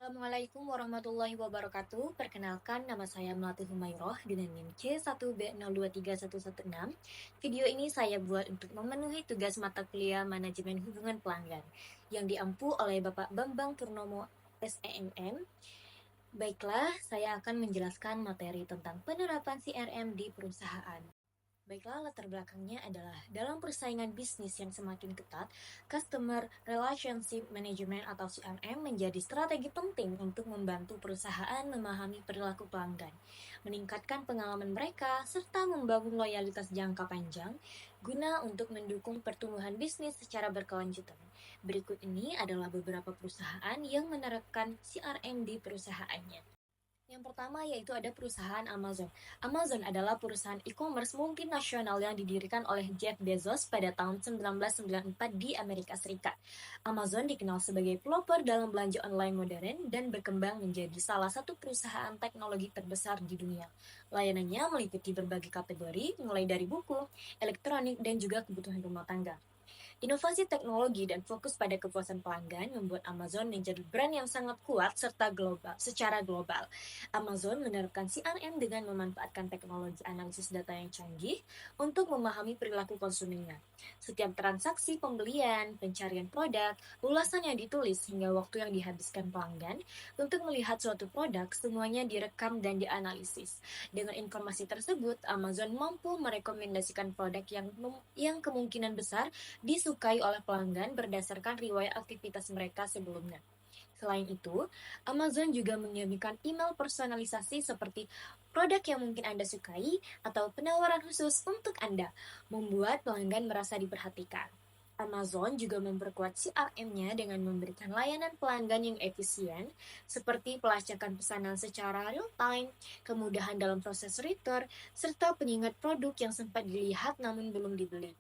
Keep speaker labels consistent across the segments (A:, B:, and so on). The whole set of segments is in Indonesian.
A: Assalamualaikum warahmatullahi wabarakatuh. Perkenalkan, nama saya Melati Humayroh dengan NIM C1B023116. Video ini saya buat untuk memenuhi tugas mata kuliah Manajemen Hubungan Pelanggan yang diampu oleh Bapak Bambang Purnomo SEMM. Baiklah, saya akan menjelaskan materi tentang penerapan CRM di perusahaan. Baiklah, latar belakangnya adalah dalam persaingan bisnis yang semakin ketat, Customer Relationship Management atau CRM menjadi strategi penting untuk membantu perusahaan memahami perilaku pelanggan, meningkatkan pengalaman mereka, serta membangun loyalitas jangka panjang guna untuk mendukung pertumbuhan bisnis secara berkelanjutan. Berikut ini adalah beberapa perusahaan yang menerapkan CRM di perusahaannya. Yang pertama yaitu ada perusahaan Amazon. Amazon adalah perusahaan e-commerce multinasional yang didirikan oleh Jeff Bezos pada tahun 1994 di Amerika Serikat. Amazon dikenal sebagai pelopor dalam belanja online modern dan berkembang menjadi salah satu perusahaan teknologi terbesar di dunia. Layanannya meliputi berbagai kategori, mulai dari buku, elektronik, dan juga kebutuhan rumah tangga. Inovasi teknologi dan fokus pada kepuasan pelanggan membuat Amazon menjadi brand yang sangat kuat secara global. Amazon menerapkan CRM dengan memanfaatkan teknologi analisis data yang canggih untuk memahami perilaku konsumennya. Setiap transaksi pembelian, pencarian produk, ulasan yang ditulis hingga waktu yang dihabiskan pelanggan untuk melihat suatu produk semuanya direkam dan dianalisis. Dengan informasi tersebut, Amazon mampu merekomendasikan produk yang kemungkinan besar disukai oleh pelanggan berdasarkan riwayat aktivitas mereka sebelumnya. Selain itu, Amazon juga menyajikan email personalisasi seperti produk yang mungkin Anda sukai atau penawaran khusus untuk Anda, membuat pelanggan merasa diperhatikan. Amazon juga memperkuat CRM-nya dengan memberikan layanan pelanggan yang efisien, seperti pelacakan pesanan secara real-time, kemudahan dalam proses return, serta pengingat produk yang sempat dilihat namun belum dibeli.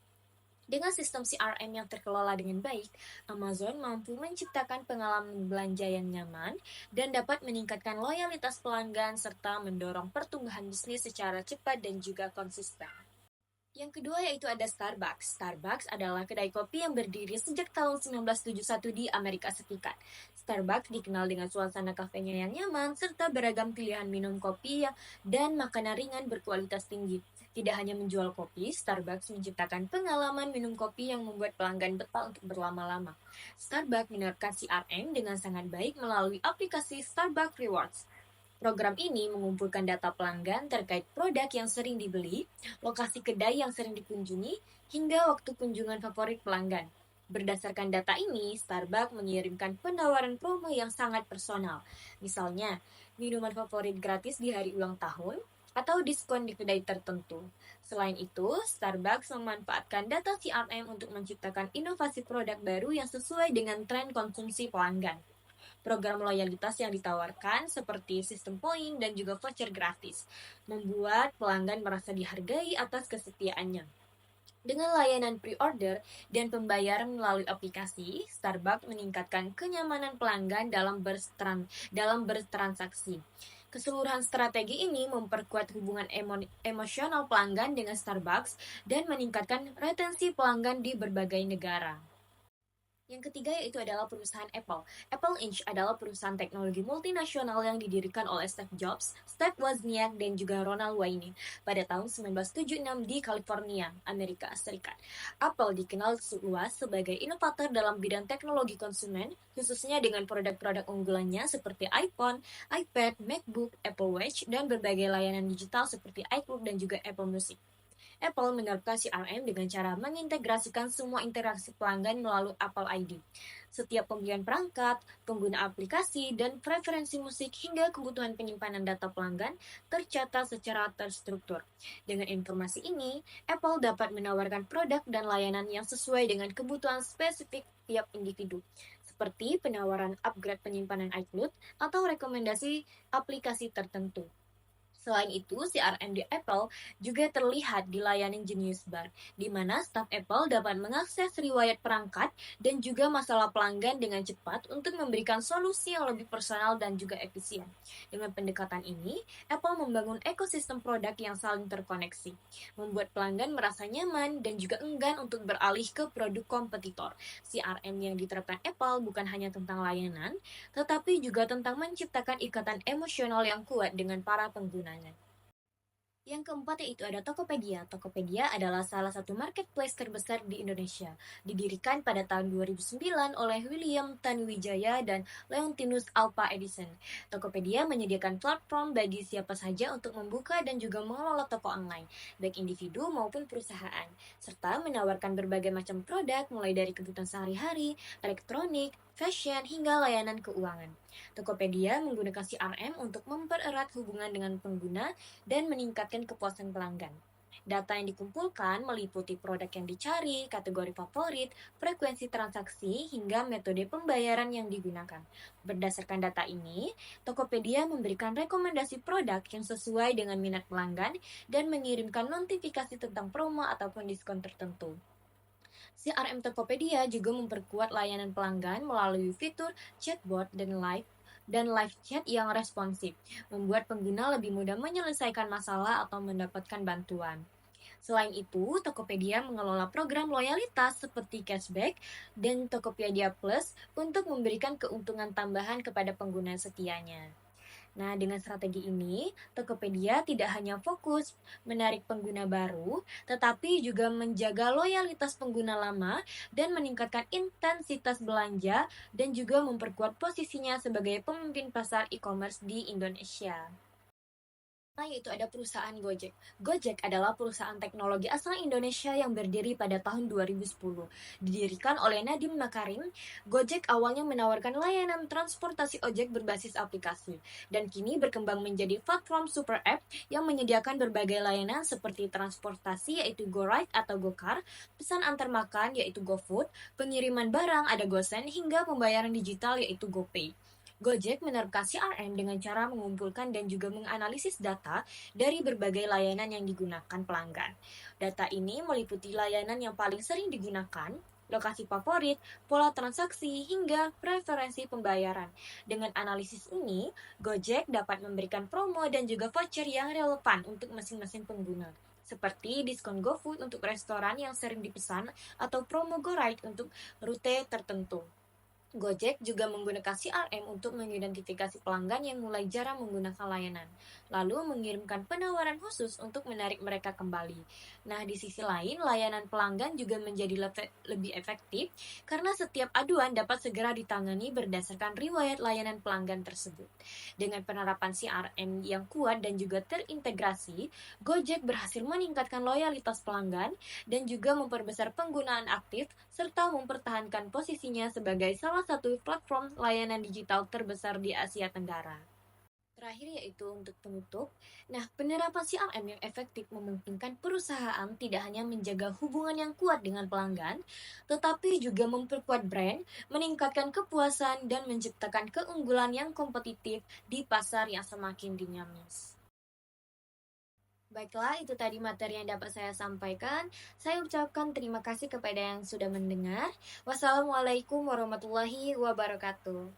A: Dengan sistem CRM yang terkelola dengan baik, Amazon mampu menciptakan pengalaman belanja yang nyaman dan dapat meningkatkan loyalitas pelanggan serta mendorong pertumbuhan bisnis secara cepat dan juga konsisten. Yang kedua yaitu ada Starbucks. Starbucks adalah kedai kopi yang berdiri sejak tahun 1971 di Amerika Serikat. Starbucks dikenal dengan suasana kafenya yang nyaman serta beragam pilihan minum kopi dan makanan ringan berkualitas tinggi. Tidak hanya menjual kopi, Starbucks menciptakan pengalaman minum kopi yang membuat pelanggan betah untuk berlama-lama. Starbucks menerapkan CRM dengan sangat baik melalui aplikasi Starbucks Rewards. Program ini mengumpulkan data pelanggan terkait produk yang sering dibeli, lokasi kedai yang sering dikunjungi, hingga waktu kunjungan favorit pelanggan. Berdasarkan data ini, Starbucks mengirimkan penawaran promo yang sangat personal. Misalnya, minuman favorit gratis di hari ulang tahun, atau diskon di kedai tertentu. Selain itu, Starbucks memanfaatkan data CRM untuk menciptakan inovasi produk baru yang sesuai dengan tren konsumsi pelanggan. Program loyalitas yang ditawarkan seperti sistem poin dan juga voucher gratis, membuat pelanggan merasa dihargai atas kesetiaannya. Dengan layanan pre-order dan pembayaran melalui aplikasi, Starbucks meningkatkan kenyamanan pelanggan dalam bertransaksi. Keseluruhan strategi ini memperkuat hubungan emosional pelanggan dengan Starbucks dan meningkatkan retensi pelanggan di berbagai negara. Yang ketiga yaitu adalah perusahaan Apple. Apple Inc. adalah perusahaan teknologi multinasional yang didirikan oleh Steve Jobs, Steve Wozniak, dan juga Ronald Wayne pada tahun 1976 di California, Amerika Serikat. Apple dikenal luas sebagai inovator dalam bidang teknologi konsumen, khususnya dengan produk-produk unggulannya seperti iPhone, iPad, MacBook, Apple Watch, dan berbagai layanan digital seperti iCloud dan juga Apple Music. Apple menerapkan CRM dengan cara mengintegrasikan semua interaksi pelanggan melalui Apple ID. Setiap pembelian perangkat, pengguna aplikasi, dan preferensi musik hingga kebutuhan penyimpanan data pelanggan tercatat secara terstruktur. Dengan informasi ini, Apple dapat menawarkan produk dan layanan yang sesuai dengan kebutuhan spesifik tiap individu, seperti penawaran upgrade penyimpanan iCloud atau rekomendasi aplikasi tertentu. Selain itu, CRM di Apple juga terlihat di layanan Genius Bar, di mana staf Apple dapat mengakses riwayat perangkat dan juga masalah pelanggan dengan cepat untuk memberikan solusi yang lebih personal dan juga efisien. Dengan pendekatan ini, Apple membangun ekosistem produk yang saling terkoneksi, membuat pelanggan merasa nyaman dan juga enggan untuk beralih ke produk kompetitor. CRM yang diterapkan Apple bukan hanya tentang layanan, tetapi juga tentang menciptakan ikatan emosional yang kuat dengan para penggunanya. Yang keempat yaitu ada Tokopedia. Tokopedia adalah salah satu marketplace terbesar di Indonesia. Didirikan pada tahun 2009 oleh William Tanuwijaya dan Leontinus Alpa Edison. Tokopedia menyediakan platform bagi siapa saja untuk membuka dan juga mengelola toko online, baik individu maupun perusahaan, serta menawarkan berbagai macam produk mulai dari kebutuhan sehari-hari, elektronik, fashion, hingga layanan keuangan. Tokopedia menggunakan CRM untuk mempererat hubungan dengan pengguna dan meningkatkan kepuasan pelanggan. Data yang dikumpulkan meliputi produk yang dicari, kategori favorit, frekuensi transaksi, hingga metode pembayaran yang digunakan. Berdasarkan data ini, Tokopedia memberikan rekomendasi produk yang sesuai dengan minat pelanggan dan mengirimkan notifikasi tentang promo ataupun diskon tertentu. CRM Tokopedia juga memperkuat layanan pelanggan melalui fitur chatbot dan live chat yang responsif, membuat pengguna lebih mudah menyelesaikan masalah atau mendapatkan bantuan. Selain itu, Tokopedia mengelola program loyalitas seperti cashback dan Tokopedia Plus untuk memberikan keuntungan tambahan kepada pengguna setianya. Nah, dengan strategi ini, Tokopedia tidak hanya fokus menarik pengguna baru, tetapi juga menjaga loyalitas pengguna lama dan meningkatkan intensitas belanja dan juga memperkuat posisinya sebagai pemimpin pasar e-commerce di Indonesia. Nah, yaitu ada perusahaan Gojek. Gojek adalah perusahaan teknologi asal Indonesia yang berdiri pada tahun 2010. Didirikan oleh Nadiem Makarim, Gojek awalnya menawarkan layanan transportasi ojek berbasis aplikasi, dan kini berkembang menjadi platform super app yang menyediakan berbagai layanan seperti transportasi yaitu GoRide atau GoCar, pesan antar makan yaitu GoFood, pengiriman barang ada GoSend, hingga pembayaran digital yaitu GoPay. Gojek menerapkan CRM dengan cara mengumpulkan dan juga menganalisis data dari berbagai layanan yang digunakan pelanggan. Data ini meliputi layanan yang paling sering digunakan, lokasi favorit, pola transaksi, hingga preferensi pembayaran. Dengan analisis ini, Gojek dapat memberikan promo dan juga voucher yang relevan untuk masing-masing pengguna, seperti diskon GoFood untuk restoran yang sering dipesan atau promo GoRide untuk rute tertentu. Gojek juga menggunakan CRM untuk mengidentifikasi pelanggan yang mulai jarang menggunakan layanan, lalu mengirimkan penawaran khusus untuk menarik mereka kembali. Nah, di sisi lain, layanan pelanggan juga menjadi lebih efektif karena setiap aduan dapat segera ditangani berdasarkan riwayat layanan pelanggan tersebut. Dengan penerapan CRM yang kuat dan juga terintegrasi, Gojek berhasil meningkatkan loyalitas pelanggan dan juga memperbesar penggunaan aktif serta mempertahankan posisinya sebagai salah satu platform layanan digital terbesar di Asia Tenggara. Terakhir yaitu untuk penutup. Nah, penerapan CRM yang efektif memungkinkan perusahaan tidak hanya menjaga hubungan yang kuat dengan pelanggan, tetapi juga memperkuat brand, meningkatkan kepuasan, dan menciptakan keunggulan yang kompetitif di pasar yang semakin dinamis. Baiklah, itu tadi materi yang dapat saya sampaikan. Saya ucapkan terima kasih kepada yang sudah mendengar. Wassalamualaikum warahmatullahi wabarakatuh.